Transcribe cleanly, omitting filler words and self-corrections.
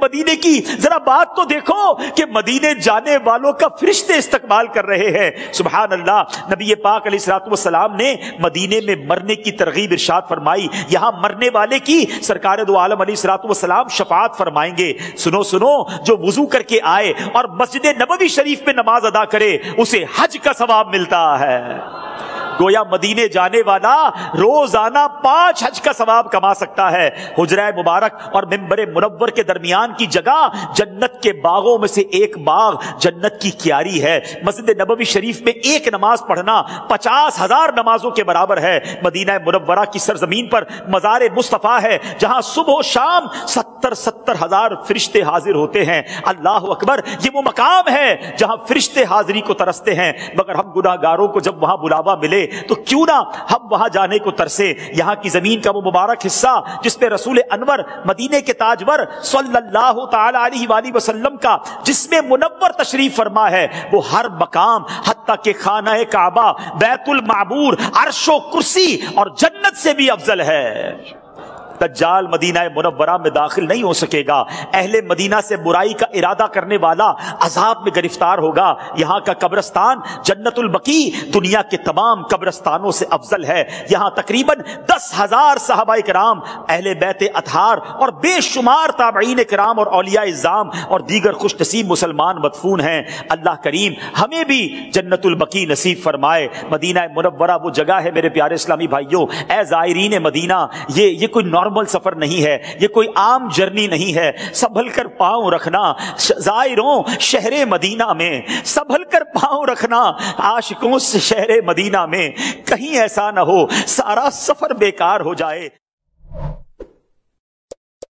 مدینے کی ذرا بات تو دیکھو کہ مدینے جانے والوں کا فرشتے استقبال کر رہے ہیں. سبحان اللہ. نبی پاک علیہ الصلوۃ والسلام نے مدینے میں مرنے کی ترغیب ارشاد فرمائی. یہاں مرنے والے کی سرکار دو عالم علیہ الصلوۃ والسلام شفاعت فرمائیں گے. سنو سنو, جو وضو کر کے آئے اور مسجد نبوی شریف میں نماز ادا کرے اسے حج کا ثواب ملتا ہے. گویا مدینے جانے والا روزانہ 5 حج کا ثواب کما سکتا ہے. حجرہ مبارک اور منبر منور کے درمیان کی جگہ جنت کے باغوں میں سے ایک باغ جنت کی کیاری ہے. مسجد نبوی شریف میں ایک نماز پڑھنا 50,000 نمازوں کے برابر ہے. مدینہ منورہ کی سرزمین پر مزار مصطفیٰ ہے جہاں صبح و شام 70,000 فرشتے حاضر ہوتے ہیں. اللہ اکبر. یہ وہ مقام ہے جہاں فرشتے حاضری کو ترستے ہیں. مگر ہم گناہ گاروں کو جب وہاں بلاوا ملے تو کیوں نہ ہم وہاں جانے کو ترسے. یہاں کی زمین کا وہ مبارک حصہ جس پہ رسول انور مدینے کے تاجور صلی اللہ تعالی علیہ وآلہ وسلم کا جسم منور تشریف فرما ہے, وہ ہر مقام حتیٰ کہ خانہ کعبہ, بیت المعمور, عرش و کرسی اور جنت سے بھی افضل ہے. دجال مدینہ منورہ میں داخل نہیں ہو سکے گا. اہل مدینہ سے برائی کا ارادہ کرنے والا عذاب میں گرفتار ہوگا. یہاں کا قبرستان جنت البقیع دنیا کے تمام قبرستانوں سے افضل ہے. یہاں تقریباً 10,000 صحابہ کرام, اہل بیت اطہار اور بے شمار تابعین کرام اور اولیاء اعظام اور دیگر خوش نصیب مسلمان مدفون ہیں. اللہ کریم ہمیں بھی جنت البقیع نصیب فرمائے. مدینہ منورہ وہ جگہ ہے میرے پیارے اسلامی بھائیوں, اے زائرین مدینہ, یہ کوئی نارمل سفر نہیں ہے, یہ کوئی عام جرنی نہیں ہے. سنبھل کر پاؤں رکھنا زائروں شہر مدینہ میں, سنبھل کر پاؤں رکھنا عاشقوں سے شہر مدینہ میں. کہیں ایسا نہ ہو سارا سفر بیکار ہو جائے.